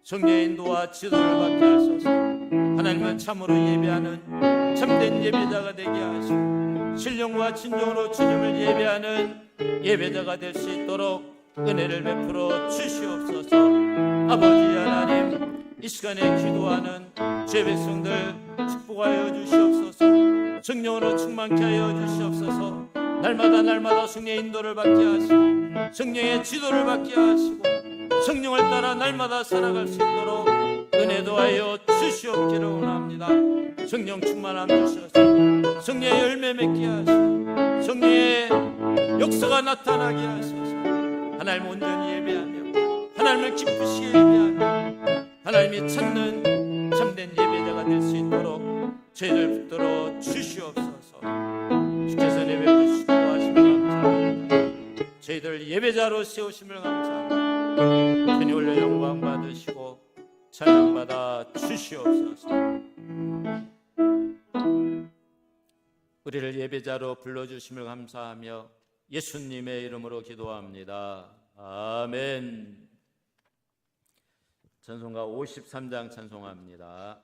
성령의 인도와 지도를 받게 하소서. 하나님은 참으로 예배하는 참된 예배자가 되게 하시고 신령과 진정으로 주님을 예배하는 예배자가 될 수 있도록 은혜를 베풀어 주시옵소서. 아버지 하나님, 이 시간에 기도하는 죄 백성들 축복하여 주시옵소서. 성령으로 충만케 하여 주시옵소서. 날마다 성령의 인도를 받게 하시고 성령의 지도를 받게 하시고 성령을 따라 날마다 살아갈 수 있도록 은혜도 하여 주시옵기를 원합니다. 성령 충만함 주셔서 성령의 열매 맺게 하시고 성령의 역사가 나타나게 하셔서 하나님 온전히 예배하며 하나님을 기쁘시게 예배하며 하나님이 찾는 참된 예배자가 될 수 있도록 저희를 붙들어 주시옵소서. 주께서 예배 주시고 하심을 감사합니다. 저희들 예배자로 세우심을 감사합니다. 편히 올려 영광 받으시고 찬양 받아 주시옵소서. 우리를 예배자로 불러주심을 감사하며 예수님의 이름으로 기도합니다. 아멘. 찬송가 53장 찬송합니다.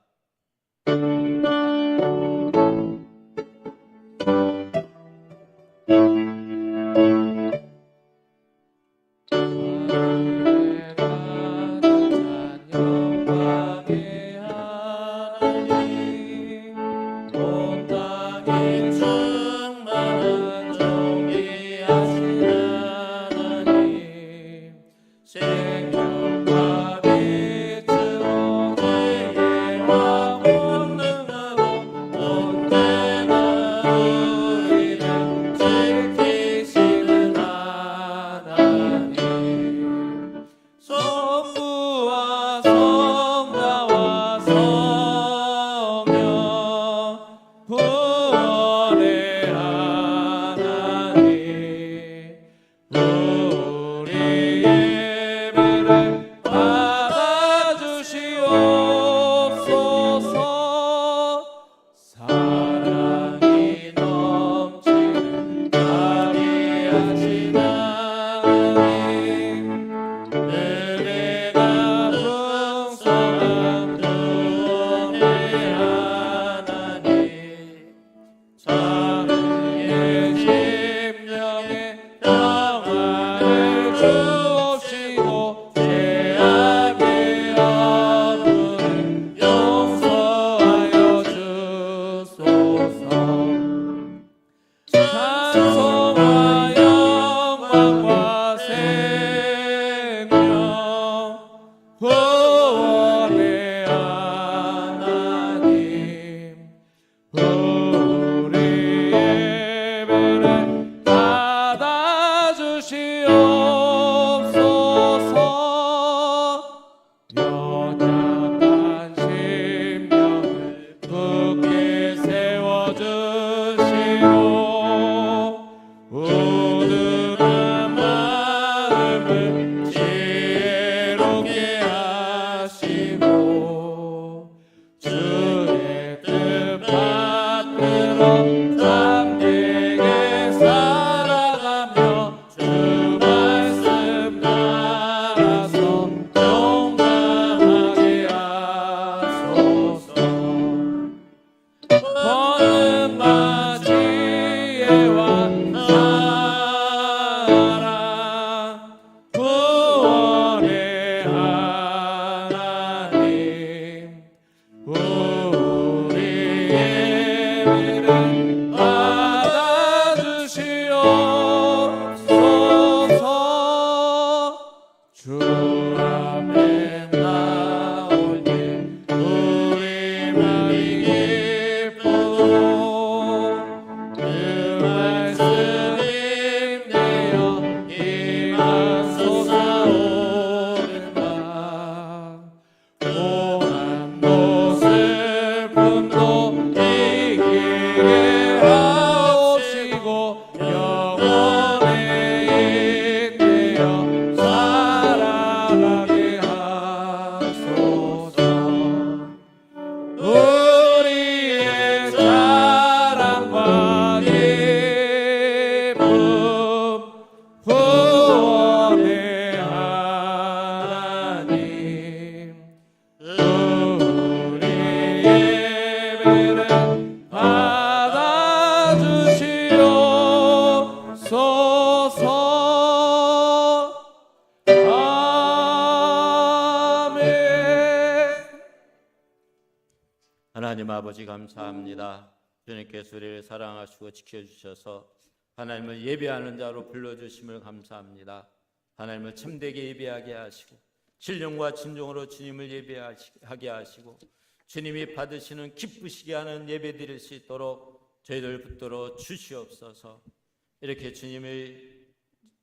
앞으로 담대하게 살아가며 주 말씀 따라서 용감하게 하소서. 보는 바 지혜와 사랑 구원의 하나님 우리의 예배를 받아주시옵소서. 주 앞에 나올 때 우리 마음이 기쁘고 그 말씀 힘내어 희망 솟아오른다. 고난도 슬픔도 이기게 하옵시고 영원에 있되어 살아가게 하소서. 우리의 자랑과 기쁨 구원의 하나님 우리의 예배를 받아주시옵소서. 아멘. 하나님 아버지 감사합니다. 주님께서 우리를 사랑하시고 지켜주셔서 하나님을 예배하는 자로 불러주심을 감사합니다. 하나님을 참되게 예배하게 하시고 신령과 진정으로 주님을 예배하게 하시고 주님이 받으시는 기쁘시게 하는 예배 드릴 수 있도록 저희들 붙들어 주시옵소서. 이렇게 주님을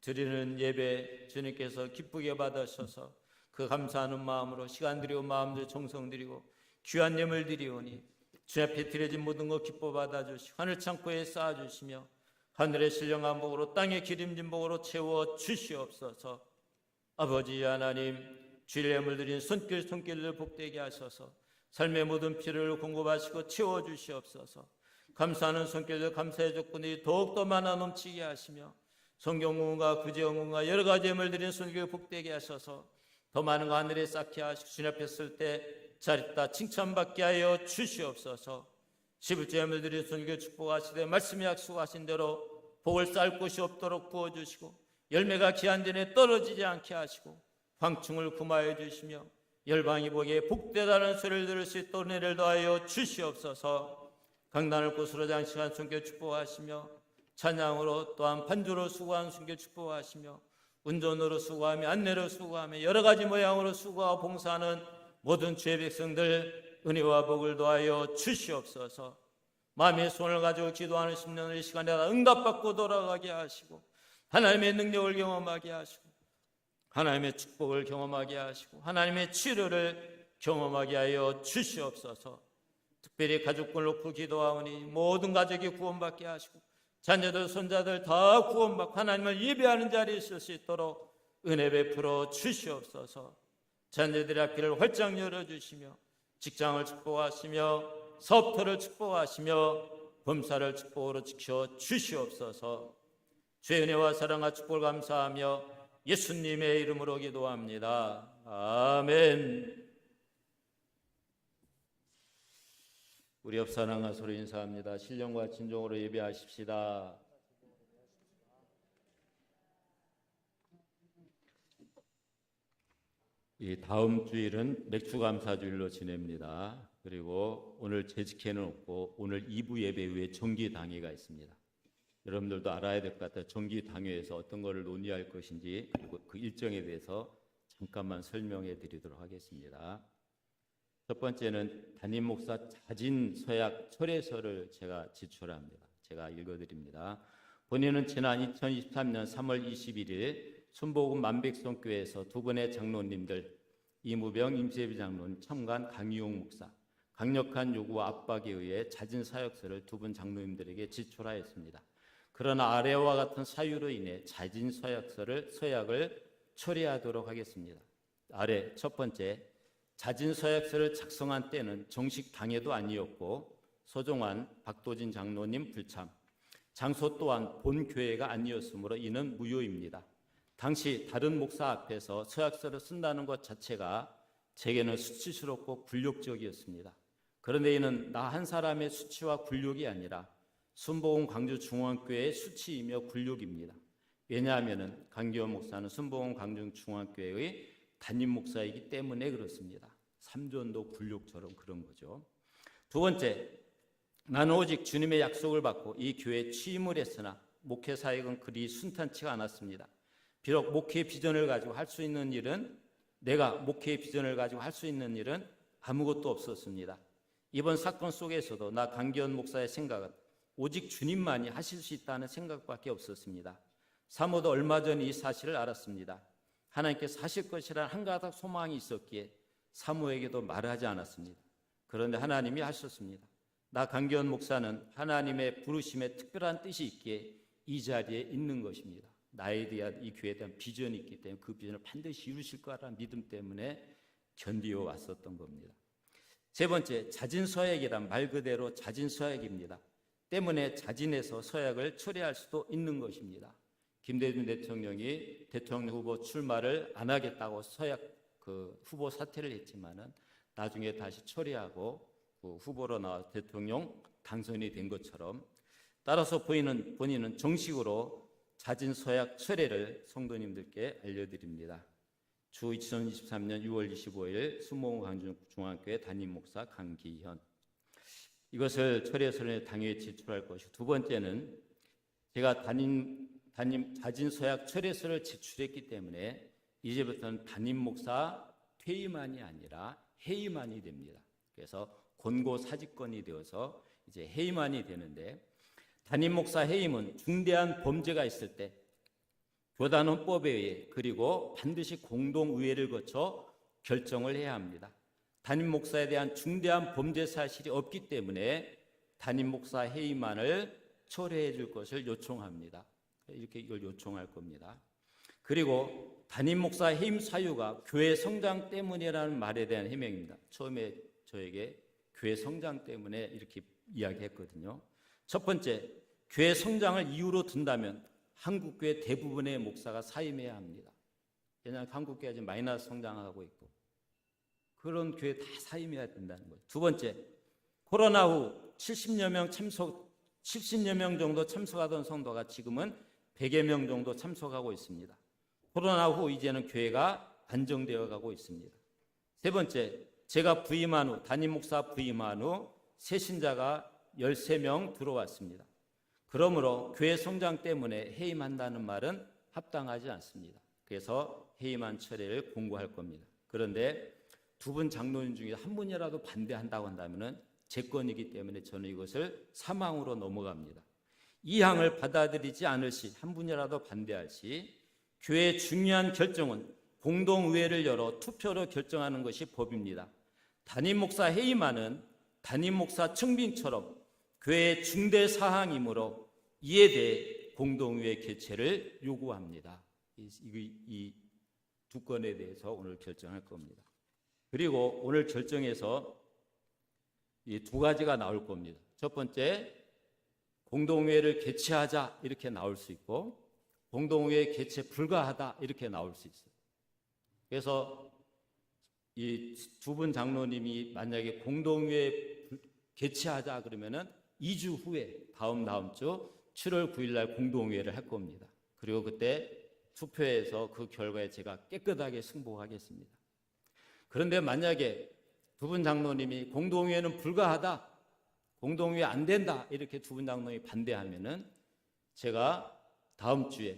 드리는 예배 주님께서 기쁘게 받으셔서 그 감사하는 마음으로 시간 드리고 마음도 정성 드리고 귀한 예물 드리오니 주 앞에 드려진 모든 것 기뻐 받아주시고 하늘 창고에 쌓아주시며 하늘의 신령한 복으로 땅의 기름진 복으로 채워 주시옵소서. 아버지 하나님 주일 예물 드린 손길을 복되게 하셔서 삶의 모든 필요를 공급하시고 채워 주시옵소서. 감사하는 손길들 감사의 조건이 더욱더 많아 넘치게 하시며 성경공과 구제공과 여러 가지 예물 드린 손길 복되게 하셔서 더 많은 거 하늘에 쌓게 하시고 주님 앞에 쓸 때 자리다 칭찬받게 하여 주시옵소서. 십일째 예물 드린 손길 축복하시되 말씀이 약속하신 대로 복을 쌓을 곳이 없도록 부어주시고 열매가 기한 전에 떨어지지 않게 하시고 황충을 구마해 주시며 열방이 보기에 복되다는 소리를 들을 수 있도록 은혜를 더하여 주시옵소서. 강단을 곳으로 장식한 손길 축복하시며 찬양으로 또한 반주로 수고하는 손길 축복하시며 운전으로 수고하며 안내로 수고하며 여러 가지 모양으로 수고하고 봉사하는 모든 주의 백성들 은혜와 복을 더하여 주시옵소서. 마음의 손을 가지고 기도하는 10년의 시간에 응답받고 돌아가게 하시고 하나님의 능력을 경험하게 하시고 하나님의 축복을 경험하게 하시고 하나님의 치료를 경험하게 하여 주시옵소서. 특별히 가족을 놓고 기도하오니 모든 가족이 구원받게 하시고 자녀들 손자들 다 구원받고 하나님을 예배하는 자리에 있을 수 있도록 은혜 베풀어 주시옵소서. 자녀들의 앞길을 활짝 열어주시며 직장을 축복하시며 사업터를 축복하시며 범사를 축복으로 지켜 주시옵소서. 주의 은혜와 사랑과 축복을 감사하며 예수님의 이름으로 기도합니다. 아멘. 우리 옆 사랑과 서로 인사합니다. 신령과 진정으로 예배하십시다. 이 다음 주일은 맥주감사주일로 지냅니다. 그리고 오늘 재직회는 없고 오늘 2부 예배 후에 정기당회가 있습니다. 여러분들도 알아야 될 것 같아요. 정기당회에서 어떤 것을 논의할 것인지 그리고 그 일정에 대해서 잠깐만 설명해 드리도록 하겠습니다. 첫 번째는 담임 목사 자진 서약 철회서를 제가 지출합니다. 제가 읽어드립니다. 본인은 지난 2023년 3월 21일 순복음 만백성교회에서 두 분의 장로님들 이무병 임세비 장로님 참관 강유용 목사 강력한 요구와 압박에 의해 자진 사역서를 두 분 장로님들에게 지출하였습니다. 그러나 아래와 같은 사유로 인해 자진 서약을 처리하도록 하겠습니다. 아래 첫 번째, 자진 서약서를 작성한 때는 정식 당회도 아니었고 서종환, 박도진 장로님 불참. 장소 또한 본 교회가 아니었으므로 이는 무효입니다. 당시 다른 목사 앞에서 서약서를 쓴다는 것 자체가 제게는 수치스럽고 굴욕적이었습니다. 그런데 이는 나 한 사람의 수치와 굴욕이 아니라 순복음 광주중앙교회의 수치이며 굴욕입니다. 왜냐하면 강기원 목사는 순복음 광주중앙교회의 담임 목사이기 때문에 그렇습니다. 삼전도 굴욕처럼 그런 거죠. 두 번째, 나는 오직 주님의 약속을 받고 이 교회에 취임을 했으나 목회 사역은 그리 순탄치가 않았습니다. 비록 목회의 비전을 가지고 할 수 있는 일은 내가 목회의 비전을 가지고 할 수 있는 일은 아무것도 없었습니다. 이번 사건 속에서도 나 강기원 목사의 생각은 오직 주님만이 하실 수 있다는 생각밖에 없었습니다. 사모도 얼마 전 이 사실을 알았습니다. 하나님께서 하실 것이라는 한 가닥 소망이 있었기에 사모에게도 말하지 않았습니다. 그런데 하나님이 하셨습니다. 나 강기원 목사는 하나님의 부르심에 특별한 뜻이 있기에 이 자리에 있는 것입니다. 나에 대한 이 교회에 대한 비전이 있기 때문에 그 비전을 반드시 이루실 거라는 믿음 때문에 견디어 왔었던 겁니다. 세 번째, 자진서약이란 말 그대로 자진서약입니다. 때문에 자진해서 서약을 철회할 수도 있는 것입니다. 김대중 대통령이 대통령 후보 출마를 안 하겠다고 서약 후보 사퇴를 했지만은 나중에 다시 철회하고 후보로 나와 대통령 당선이 된 것처럼 따라서 본인은 정식으로 자진 서약 철회를 성도님들께 알려드립니다. 주 2023년 6월 25일 순복음 광주중앙교회 담임 목사 강기현. 이것을 철회서를 당일에 제출할 것이고, 두 번째는 제가 자진 서약 철회서를 제출했기 때문에 이제부터는 담임 목사 퇴임만이 아니라 해임만이 됩니다. 그래서 권고 사직권이 되어서 이제 해임만이 되는데, 담임 목사 해임은 중대한 범죄가 있을 때 교단헌법에 의해 그리고 반드시 공동의회를 거쳐 결정을 해야 합니다. 담임 목사에 대한 중대한 범죄 사실이 없기 때문에 담임 목사 해임만을 철회해 줄 것을 요청합니다. 이렇게 이걸 요청할 겁니다. 그리고 담임 목사 해임 사유가 교회 성장 때문이라는 말에 대한 해명입니다. 처음에 저에게 교회 성장 때문에 이렇게 이야기했거든요. 첫 번째, 교회 성장을 이유로 든다면 한국교회 대부분의 목사가 사임해야 합니다. 왜냐하면 한국교회가 지금 마이너스 성장하고 있고 그런 교회 다 사임해야 된다는 거예요. 두 번째, 코로나 후 70여 명 정도 참석하던 성도가 지금은 100여 명 정도 참석하고 있습니다. 코로나 후 이제는 교회가 안정되어 가고 있습니다. 세 번째, 제가 부임한 후, 담임 목사 부임한 후 새 신자가 13명 들어왔습니다. 그러므로 교회 성장 때문에 해임한다는 말은 합당하지 않습니다. 그래서 해임한 철회를 공고할 겁니다. 그런데 두 분 장로님 중에 한 분이라도 반대한다고 한다면 제 건이기 때문에 저는 이것을 사망으로 넘어갑니다. 이 항을 받아들이지 않을 시, 한 분이라도 반대할 시 교회의 중요한 결정은 공동의회를 열어 투표로 결정하는 것이 법입니다. 담임 목사 해임안은 담임 목사 청빙처럼 교회의 중대 사항이므로 이에 대해 공동의회 개최를 요구합니다. 이 두 건에 대해서 오늘 결정할 겁니다. 그리고 오늘 결정에서 이 두 가지가 나올 겁니다. 첫 번째, 공동의회를 개최하자 이렇게 나올 수 있고, 공동의회 개최 불가하다 이렇게 나올 수 있어요. 그래서 이 두 분 장로님이 만약에 공동의회 개최하자 그러면은 2주 후에 다음 주 7월 9일 날 공동의회를 할 겁니다. 그리고 그때 투표해서 그 결과에 제가 깨끗하게 승복하겠습니다. 그런데 만약에 두 분 장로님이 공동의회는 불가하다, 공동의회 안 된다 이렇게 두 분 장로님이 반대하면은 제가 다음 주에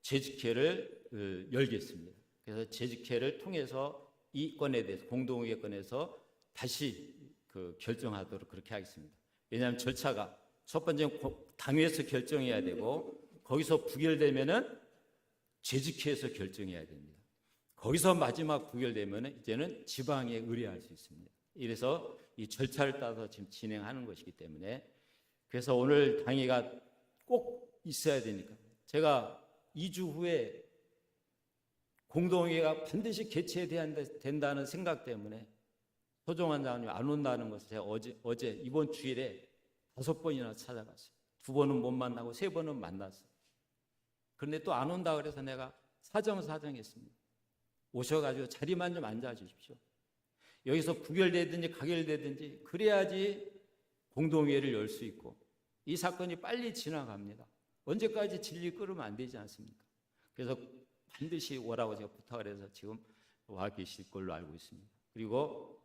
재직회를 열겠습니다. 그래서 재직회를 통해서 이 건에 대해서 공동의회 건에서 다시 결정하도록 그렇게 하겠습니다. 왜냐하면 절차가 첫 번째는 당회에서 결정해야 되고 거기서 부결되면은 재직회에서 결정해야 됩니다. 거기서 마지막 부결되면은 이제는 지방에 의뢰할 수 있습니다. 이래서 이 절차를 따라서 지금 진행하는 것이기 때문에 그래서 오늘 당회가 꼭 있어야 되니까 제가 2주 후에 공동회의가 반드시 개최돼야 된다는 생각 때문에 서종환 장로님 안 온다는 것을 제가 어제 이번 주일에 5번이나 찾아갔어요. 2번은 못 만나고 3번은 만났어요. 그런데 또 안 온다 그래서 내가 사정했습니다. 오셔가지고 자리만 좀 앉아주십시오. 여기서 부결되든지 가결되든지 그래야지 공동회의를 열 수 있고 이 사건이 빨리 지나갑니다. 언제까지 진리 끌으면 안 되지 않습니까? 그래서 반드시 오라고 제가 부탁을 해서 지금 와 계실 걸로 알고 있습니다. 그리고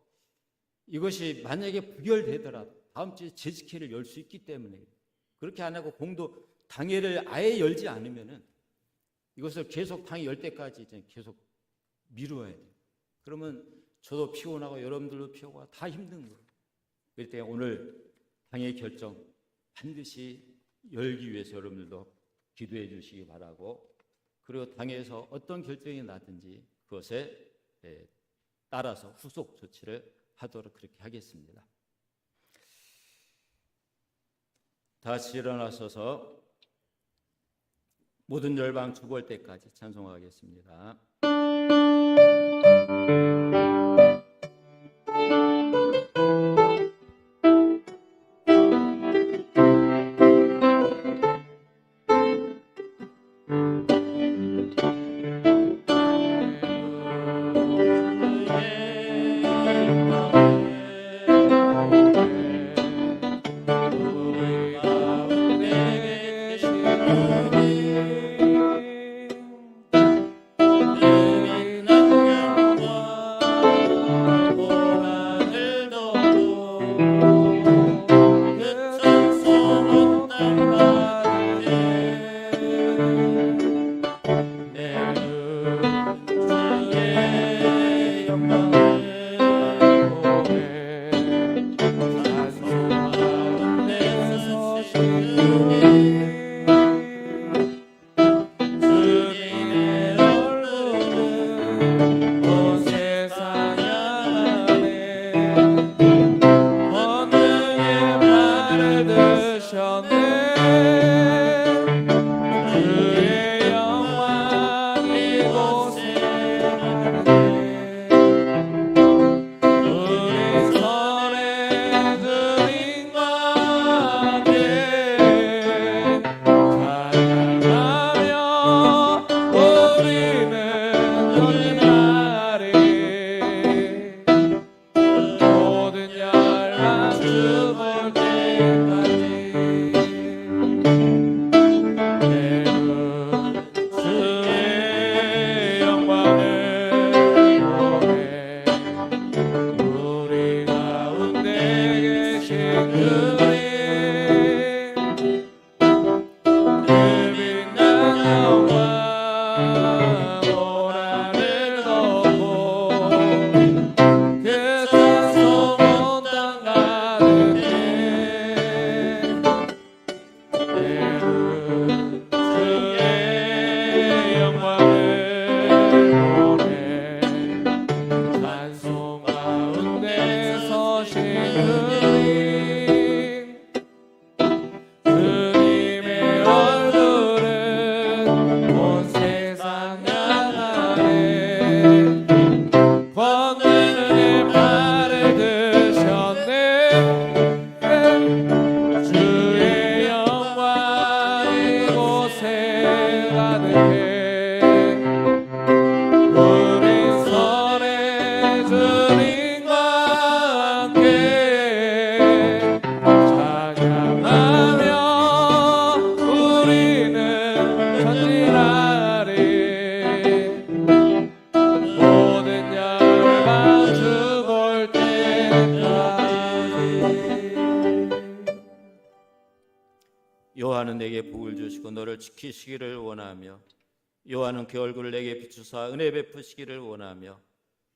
이것이 만약에 부결되더라도 다음 주에 재직회를 열 수 있기 때문에 그렇게 안 하고 당회를 아예 열지 않으면은 이것을 계속 당회 열 때까지 이제 계속 미루어야 돼요. 그러면 저도 피곤하고 여러분들도 피곤하고 다 힘든 거예요. 그럴 때 오늘 당의 결정 반드시 열기 위해서 여러분들도 기도해 주시기 바라고, 그리고 당에서 어떤 결정이 나든지 그것에 따라서 후속 조치를 하도록 그렇게 하겠습니다. 다시 일어나셔서 모든 열방 주볼 때까지 찬송하겠습니다. 여호와는 내게 복을 주시고 너를 지키시기를 원하며, 여호와는 그 얼굴을 내게 비추사 은혜 베푸시기를 원하며,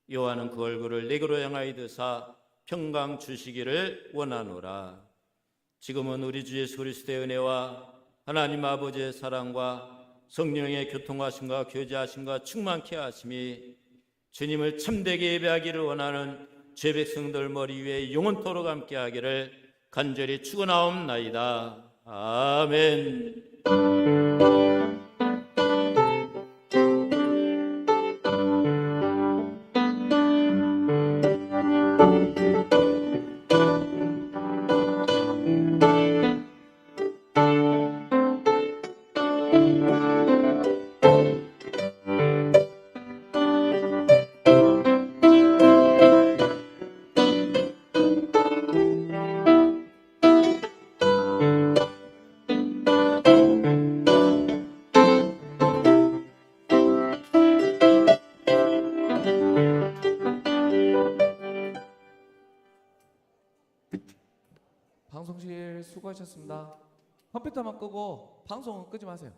여호와는 그 얼굴을 내게로 향하여 드사 평강 주시기를 원하노라. 지금은 우리 주 예수 그리스도의 은혜와 하나님 아버지의 사랑과 성령의 교통하심과 교제하심과 충만케 하심이 주님을 참되게 예배하기를 원하는 죄 백성들 머리 위에 영원토록 함께 하기를 간절히 축원하옵나이다. 아멘. 수고하셨습니다. 컴퓨터만 끄고 방송은 끄지 마세요.